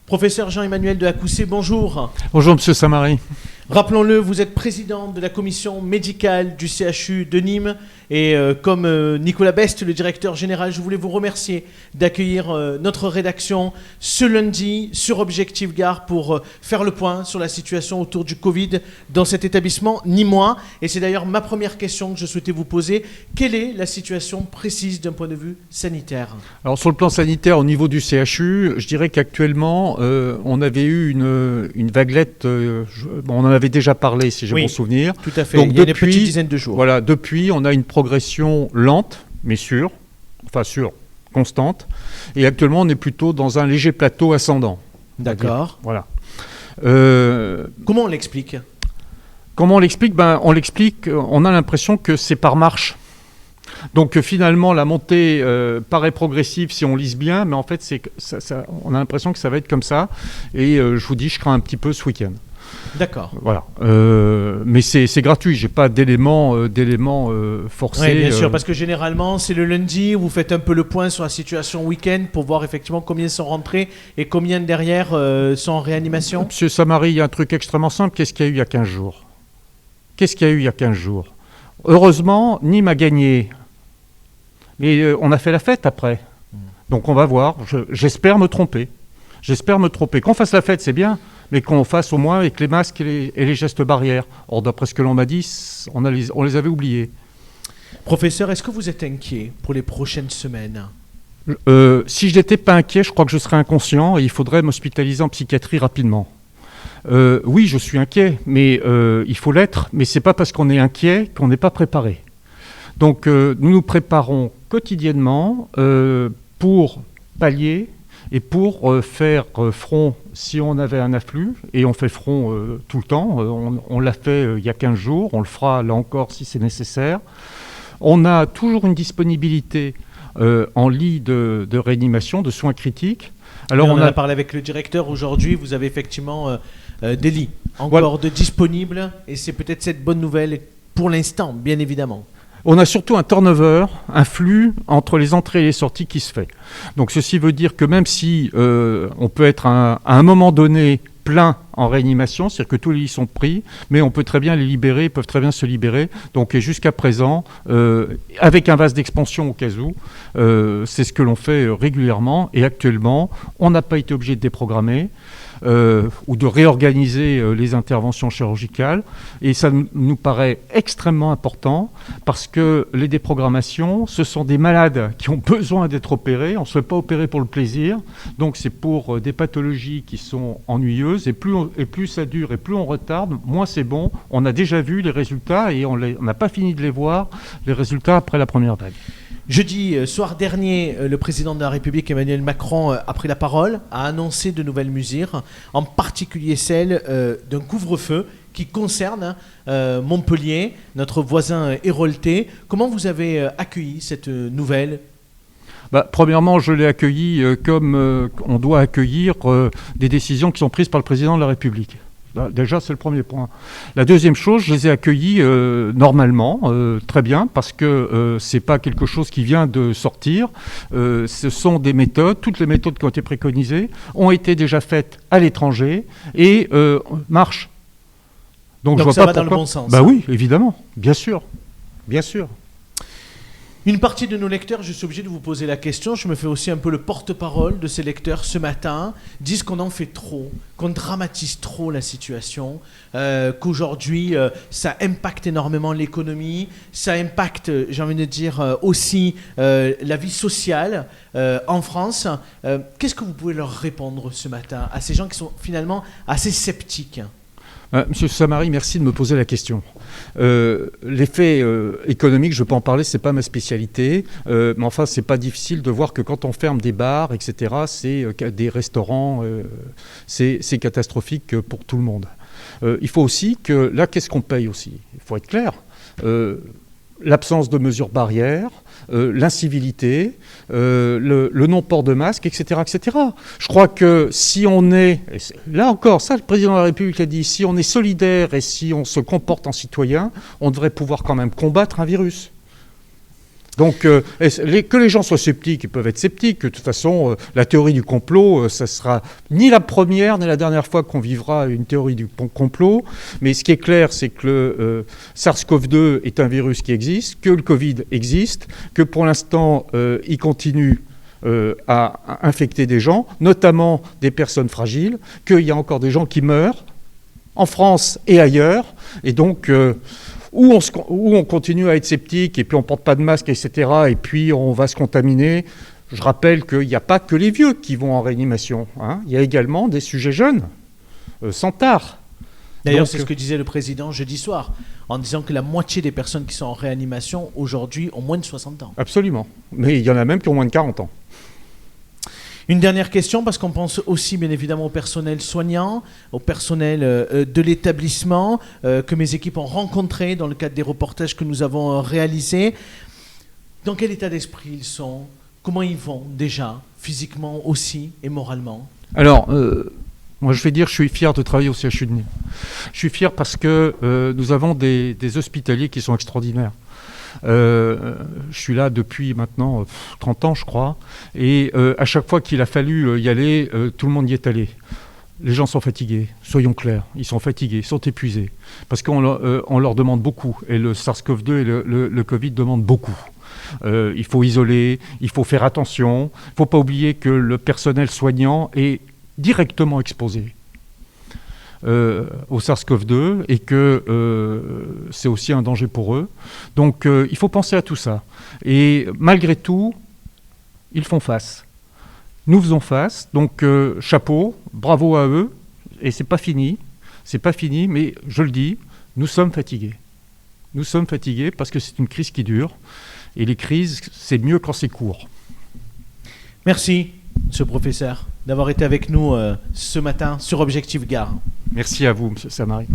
Professeur Jean-Emmanuel de Acoussé, bonjour. Bonjour Monsieur Samary. Rappelons-le, vous êtes président de la commission médicale du CHU de Nîmes et comme Nicolas Best, le directeur général, je voulais vous remercier d'accueillir notre rédaction ce lundi sur Objectif Gare pour faire le point sur la situation autour du Covid dans cet établissement nîmois. Et c'est d'ailleurs ma première question que je souhaitais vous poser. Quelle est la situation précise d'un point de vue sanitaire ? Alors sur le plan sanitaire, au niveau du CHU, je dirais qu'actuellement, on avait eu une vaguelette, on en avait déjà parlé si j'ai bon souvenir. Tout à fait, donc, il y a une petite dizaine de jours. Voilà, depuis, on a une progression lente, mais sûre, constante. Et actuellement, on est plutôt dans un léger plateau ascendant. D'accord. Voilà. Comment on l'explique ? Comment on l'explique ? On l'explique, on a l'impression que c'est par marche. Donc finalement, la montée paraît progressive si on lise bien, mais en fait, on a l'impression que ça va être comme ça. Et je vous dis, je crains un petit peu ce week-end. D'accord. Voilà. Mais c'est gratuit, j'ai pas d'éléments forcés. Oui, bien sûr, parce que généralement, c'est le lundi où vous faites un peu le point sur la situation week-end pour voir effectivement combien sont rentrés et combien derrière sont en réanimation. Monsieur Samary, il y a un truc extrêmement simple. Qu'est-ce qu'il y a eu il y a 15 jours ? Heureusement, Nîmes a gagné. Mais on a fait la fête après. Donc on va voir. J'espère me tromper. Qu'on fasse la fête, c'est bien, mais qu'on fasse au moins avec les masques et les gestes barrières. Or, d'après ce que l'on m'a dit, on les avait oubliés. Professeur, est-ce que vous êtes inquiet pour les prochaines semaines ? Si je n'étais pas inquiet, je crois que je serais inconscient et il faudrait m'hospitaliser en psychiatrie rapidement. Oui, je suis inquiet, mais il faut l'être. Mais ce n'est pas parce qu'on est inquiet qu'on n'est pas préparé. Donc, nous nous préparons quotidiennement pour pallier et pour faire front si on avait un afflux. Et on fait front tout le temps. On l'a fait il y a 15 jours. On le fera là encore si c'est nécessaire. On a toujours une disponibilité en lit de réanimation, de soins critiques. Alors, on a parlé avec le directeur aujourd'hui. Vous avez effectivement des lits encore de disponibles. Et c'est peut-être cette bonne nouvelle pour l'instant, bien évidemment. On a surtout un turnover, un flux entre les entrées et les sorties qui se fait. Donc ceci veut dire que même si on peut être à un moment donné plein en réanimation, c'est-à-dire que tous les lits sont pris, mais on peut très bien les libérer, ils peuvent très bien se libérer. Donc jusqu'à présent, avec un vase d'expansion au cas où, c'est ce que l'on fait régulièrement. Et actuellement, on n'a pas été obligé de déprogrammer. Ou de réorganiser les interventions chirurgicales. Et ça nous paraît extrêmement important parce que les déprogrammations, ce sont des malades qui ont besoin d'être opérés. On ne se fait pas opérer pour le plaisir. Donc c'est pour des pathologies qui sont ennuyeuses. Et plus ça dure et plus on retarde, moins c'est bon. On a déjà vu les résultats et on n'a pas fini de les voir, les résultats après la première vague. Jeudi soir dernier, le président de la République Emmanuel Macron a pris la parole, a annoncé de nouvelles mesures, en particulier celle d'un couvre-feu qui concerne Montpellier, notre voisin Héraultais. Comment vous avez accueilli cette nouvelle ? Premièrement, je l'ai accueilli comme on doit accueillir des décisions qui sont prises par le président de la République. Déjà, c'est le premier point. La deuxième chose, je les ai accueillis normalement, très bien, parce que ce n'est pas quelque chose qui vient de sortir. Ce sont des méthodes, toutes les méthodes qui ont été préconisées ont été déjà faites à l'étranger et marchent. Donc je vois ça pas va pourquoi... dans le bon sens. Oui, évidemment, bien sûr. Une partie de nos lecteurs, je suis obligé de vous poser la question, je me fais aussi un peu le porte-parole de ces lecteurs ce matin, disent qu'on en fait trop, qu'on dramatise trop la situation, qu'aujourd'hui ça impacte énormément l'économie, ça impacte, j'ai envie de dire, aussi la vie sociale en France. Qu'est-ce que vous pouvez leur répondre ce matin à ces gens qui sont finalement assez sceptiques ? Monsieur Samary, merci de me poser la question. L'effet économique, je peux en parler, c'est pas ma spécialité, mais enfin c'est pas difficile de voir que quand on ferme des bars, etc., des restaurants, c'est catastrophique pour tout le monde. Il faut aussi que, là, qu'est-ce qu'on paye aussi ? Il faut être clair. L'absence de mesures barrières, l'incivilité, le non-port de masque, etc., etc. Je crois que si on est... Là encore, ça, le président de la République a dit, si on est solidaire et si on se comporte en citoyen, on devrait pouvoir quand même combattre un virus. Donc, que les gens soient sceptiques, ils peuvent être sceptiques. De toute façon, la théorie du complot, ça sera ni la première ni la dernière fois qu'on vivra une théorie du complot. Mais ce qui est clair, c'est que le SARS-CoV-2 est un virus qui existe, que le Covid existe, que pour l'instant, il continue à infecter des gens, notamment des personnes fragiles, qu'il y a encore des gens qui meurent en France et ailleurs. Et donc... Où on continue à être sceptique et puis on ne porte pas de masque, etc. Et puis on va se contaminer. Je rappelle qu'il n'y a pas que les vieux qui vont en réanimation. Hein. Il y a également des sujets jeunes, sans tard. D'ailleurs, c'est ce que disait le président jeudi soir, en disant que la moitié des personnes qui sont en réanimation aujourd'hui ont moins de 60 ans. Absolument. Mais il y en a même qui ont moins de 40 ans. Une dernière question, parce qu'on pense aussi bien évidemment au personnel soignant, au personnel de l'établissement que mes équipes ont rencontré dans le cadre des reportages que nous avons réalisés. Dans quel état d'esprit ils sont? Comment ils vont déjà, physiquement aussi et moralement? Alors, moi je vais dire, je suis fier de travailler au CHU de Nîmes. Je suis fier parce que nous avons des hospitaliers qui sont extraordinaires. Je suis là depuis maintenant 30 ans, je crois. Et à chaque fois qu'il a fallu y aller, tout le monde y est allé. Les gens sont fatigués, soyons clairs. Ils sont fatigués, ils sont épuisés. Parce qu'on leur demande beaucoup. Et le SARS-CoV-2 et le Covid demandent beaucoup. Il faut isoler, il faut faire attention. Il ne faut pas oublier que le personnel soignant est directement exposé au SARS-CoV-2 et que c'est aussi un danger pour eux. Donc il faut penser à tout ça. Et malgré tout, ils font face. Nous faisons face. Donc chapeau, bravo à eux. Et c'est pas fini, mais je le dis, nous sommes fatigués. Nous sommes fatigués parce que c'est une crise qui dure. Et les crises, c'est mieux quand c'est court. Merci, monsieur le professeur, d'avoir été avec nous ce matin sur Objectif Gare. Merci à vous, monsieur Samari.